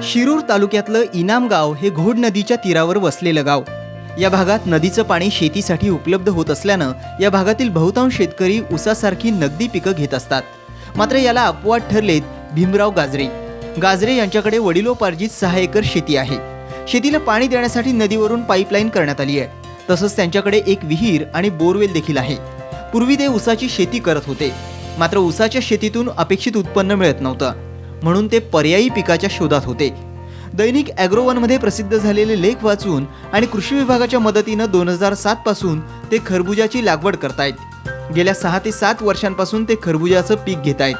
शिरूर तालुक्यातलं इनाम गाव हे घोड नदीच्या तीरावर वसलेलं गाव. या भागात नदीचं पाणी शेतीसाठी उपलब्ध होत असल्यानं या भागातील बहुतांश शेतकरी ऊसासारखी नगदी पिकं घेत असतात. मात्र याला अपवाद ठरलेत भीमराव गाजरे. गाजरे यांच्याकडे वडिलोपार्जित 6 एकर शेती आहे. शेतीला पाणी देण्यासाठी नदीवरून पाईपलाईन करण्यात आली आहे. तसंच त्यांच्याकडे एक विहीर आणि बोरवेल देखील आहे. पूर्वी ते ऊसाची शेती करत होते. मात्र ऊसाच्या शेतीतून अपेक्षित उत्पन्न मिळत नव्हतं, म्हणून ते पर्यायी पिकाच्या शोधात होते. दैनिक ॲग्रोवनमध्ये प्रसिद्ध झालेले लेख वाचून आणि कृषी विभागाच्या मदतीनं 2007 पासून ते खरबुजाची लागवड करतायत. गेल्या 6 ते 7 वर्षांपासून ते खरबुजाचं पीक घेत आहेत.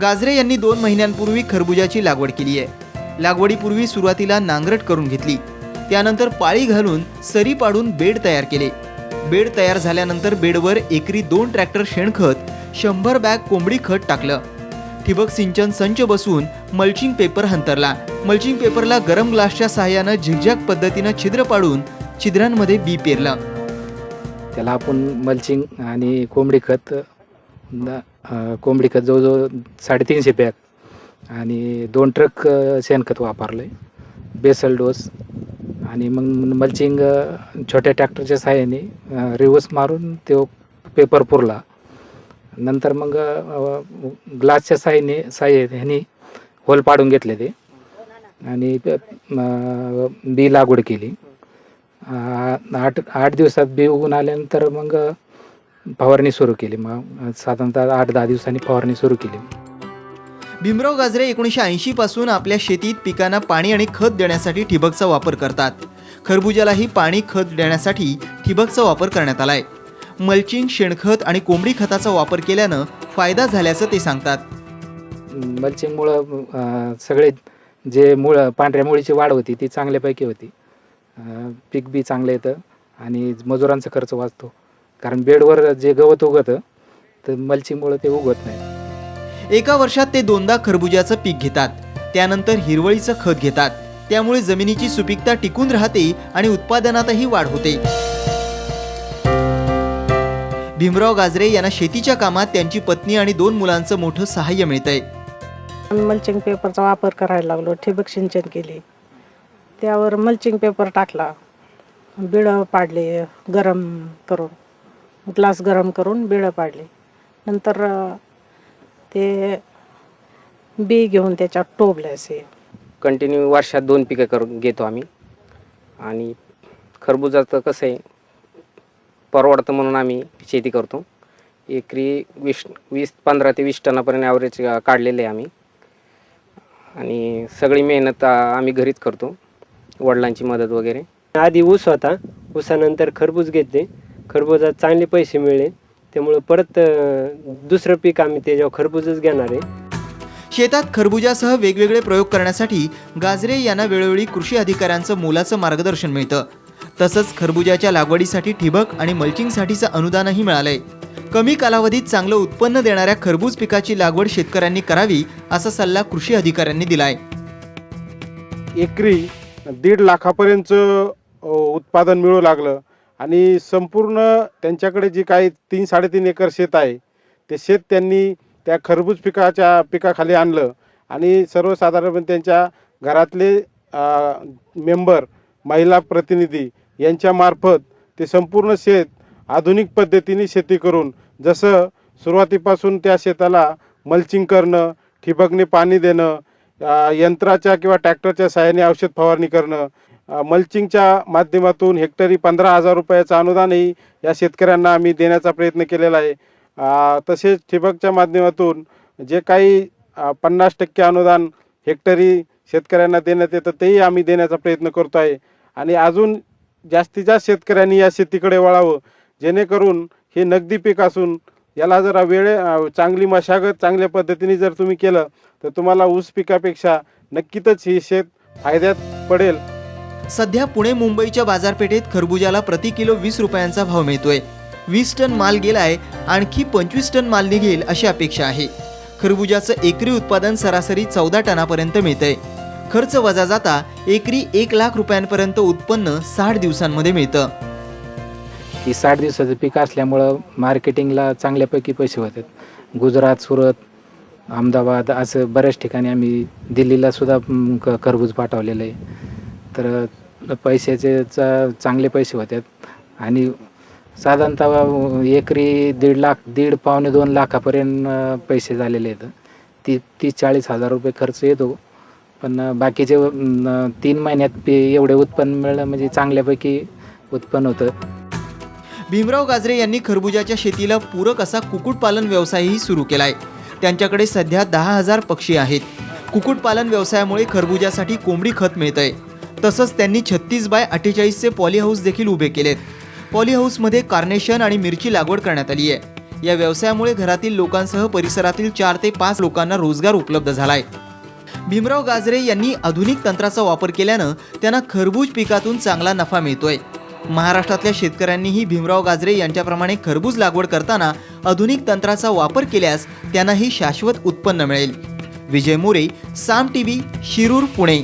गाजरे यांनी 2 महिन्यांपूर्वी खरबुजाची लागवड केली आहे. लागवडीपूर्वी सुरुवातीला नांगरट करून घेतली. त्यानंतर पाळी घालून सरी पाडून बेड तयार केले. बेड तयार झाल्यानंतर बेडवर एकरी 2 ट्रॅक्टर शेणखत, 100 बॅग कोंबडी खत टाकलं. ठिबक सिंचन संच बसवून मल्चिंग पेपर हंतरला. मल्चिंग पेपरला गरम ग्लासच्या सहाय्यानं झिगझॅग पद्धतीनं छिद्र पाडून छिद्रांमध्ये बी पेरलं. त्याला आपण मल्चिंग आणि कोंबडी खत जवळजवळ 350 बॅग आणि 2 ट्रक शेणखत वापरलं आहे. बेसल डोस आणि मग मल्चिंग छोट्या ट्रॅक्टरच्या सहाय्याने रिवर्स मारून तो पेपर पुरला. नंतर मग ग्लासच्या साह्याने होल पाडून घेतले ते आणि बी लागवड केली. 8 दिवसात बी उगून आल्यानंतर मग फवारणी सुरू केली. मग साधारणतः 8-10 दिवसांनी फवारणी सुरू केली. भीमराव गाजरे 1980 पासून आपल्या शेतीत पिकांना पाणी आणि खत देण्यासाठी ठिबकचा वापर करतात. खरबुजालाही पाणी खत देण्यासाठी ठिबकचा वापर करण्यात आलाय. मल्चिंग, शेणखत आणि कोंबडी खताचा वापर केल्यानं फायदा झाल्याचं ते सांगतात. मल्चिंगमुळं सगळे जे पांढऱ्या मुळीची वाढ होती ती चांगल्यापैकी होती. पीक बी चांगलं येतं आणि मजुरांचा खर्च वाचतो. कारण बेडवर जे गवत उगतं तर मल्चिंगमुळं ते उगवत नाही. एका वर्षात ते 2दा खरबुजाचं पीक घेतात. त्यानंतर हिरवळीचं खत घेतात. त्यामुळे जमिनीची सुपीकता टिकून राहते आणि उत्पादनातही वाढ होते. भीमराव गाजरे यांना शेतीच्या कामात त्यांची पत्नी आणि 2 मुलांचं मोठं सहाय्य मिळतंय. मल्चिंग पेपरचा वापर करायला लागलो. ठिबक सिंचन केली. त्यावर मल्चिंग पेपर टाकला. बिळं पाडले गरम करून, ग्लास गरम करून बिळं पाडले. नंतर ते बी घेऊन त्याच्यात टोबले. असे कंटिन्यू वर्षात 2 पिकं करून घेतो आम्ही. आणि खरबुजाचं कसं आहे, परवडतं म्हणून आम्ही शेती करतो. एकरी 15 ते 20 टनापर्यंत ॲव्हरेज काढलेलं आहे आम्ही. आणि सगळी मेहनत आम्ही घरीच करतो, वडिलांची मदत वगैरे. आधी ऊस होता, ऊसानंतर खरबूज घेतले. खरबुजात चांगले पैसे मिळले, त्यामुळे परत दुसरं पीक आम्ही त्याच्यावर खरबूजच घेणार आहे. शेतात खरबुजासह वेगवेगळे प्रयोग करण्यासाठी गाजरे यांना वेळोवेळी कृषी अधिकाऱ्यांचं मोलाचं मार्गदर्शन मिळतं. तसंच खरबुजाच्या लागवडीसाठी ठिबक आणि मल्चिंगसाठीचं अनुदानही मिळालंय. कमी कालावधीत चांगलं उत्पन्न देणाऱ्या खरबूज पिकाची लागवड शेतकऱ्यांनी करावी असा सल्ला कृषी अधिकाऱ्यांनी दिलाय. एकरी 1.5 लाखापर्यंत उत्पादन मिळू लागलं आणि संपूर्ण त्यांच्याकडे जी काही 3-3.5 एकर शेत आहे ते शेत त्यांनी त्या खरबूज पिकाखाली आणलं आणि सर्वसाधारणपणे त्यांच्या घरातले मेंबर, महिला प्रतिनिधी यांच्यामार्फत ते संपूर्ण शेत आधुनिक पद्धतीने शेती करून, जसं सुरुवातीपासून त्या शेताला मल्चिंग करणं, ठिबकने पाणी देणं, यंत्राच्या किंवा ट्रॅक्टरच्या सहाय्याने औषध फवारणी करणं, मल्चिंगच्या माध्यमातून हेक्टरी 15,000 रुपयाचं अनुदानही या शेतकऱ्यांना आम्ही देण्याचा प्रयत्न केलेला आहे. तसेच ठिबकच्या माध्यमातून जे काही 50% अनुदान हेक्टरी शेतकऱ्यांना देण्यात येतं तेही आम्ही देण्याचा प्रयत्न करतो आहे. आणि अजून जास्तीत जास्त शेतकऱ्यांनी या शेतीकडे वळावं, जेणेकरून हे नगदी पीक असून याला जरा चांगली मशागत चांगल्या पद्धतीने जर तुम्ही केलं तर तुम्हाला ऊस पिकापेक्षा नक्कीच ही शेत फायद्यात पडेल. सध्या पुणे मुंबईच्या बाजारपेठेत खरबुजाला प्रति किलो 20 रुपयांचा भाव मिळतोय. 20 टन माल गेलाय, आणखी 25 टन माल निघेल अशी अपेक्षा आहे. खरबुजाचं एकरी उत्पादन सरासरी 14 टनापर्यंत मिळतंय. खर्च वजा जाता एकरी 1 लाख रुपयांपर्यंत उत्पन्न 60 दिवसांमध्ये मिळतं. ही 60 दिवसाचं पीक असल्यामुळं मार्केटिंगला चांगल्यापैकी पैसे होतात. गुजरात, सुरत अहमदाबाद असं बऱ्याच ठिकाणी आम्ही दिल्लीला सुद्धा खरबूज पाठवलेलं आहे. तर पैशाचे चांगले पैसे होतात आणि साधारणतः एकरी 1.5 लाख 1.5 पावणे 2 लाखापर्यंत पैसे झालेले आहेत. 30-40 हजार रुपये खर्च येतो, पण बाकीचे 3 महिन्यात एवढे उत्पन्न मिळणं म्हणजे चांगल्यापैकी उत्पन्न होतं. भीमराव गाजरे यांनी खरबुजाच्या शेतीला पूरक असा कुक्कुटपालन व्यवसायही सुरू केलाय. त्यांच्याकडे सध्या 10,000 पक्षी आहेत. कुक्कुटपालन व्यवसायामुळे खरबुजासाठी कोंबडी खत मिळतंय. तसंच त्यांनी 36x48चे पॉली हाऊस देखील उभे केलेत. पॉली हाऊसमध्ये कार्नेशन आणि मिरची लागवड करण्यात आली आहे. या व्यवसायामुळे घरातील लोकांसह परिसरातील 4 ते 5 लोकांना रोजगार उपलब्ध झालाय. भीमराव गाजरे यांनी आधुनिक तंत्राचा वापर केल्यानं त्यांना खरबूज पिकातून चांगला नफा मिळतोय. महाराष्ट्रातल्या शेतकऱ्यांनीही भीमराव गाजरे यांच्याप्रमाणे खरबूज लागवड करताना आधुनिक तंत्राचा वापर केल्यास त्यांनाही शाश्वत उत्पन्न मिळेल. विजय मोरे, साम टीव्ही, शिरूर, पुणे.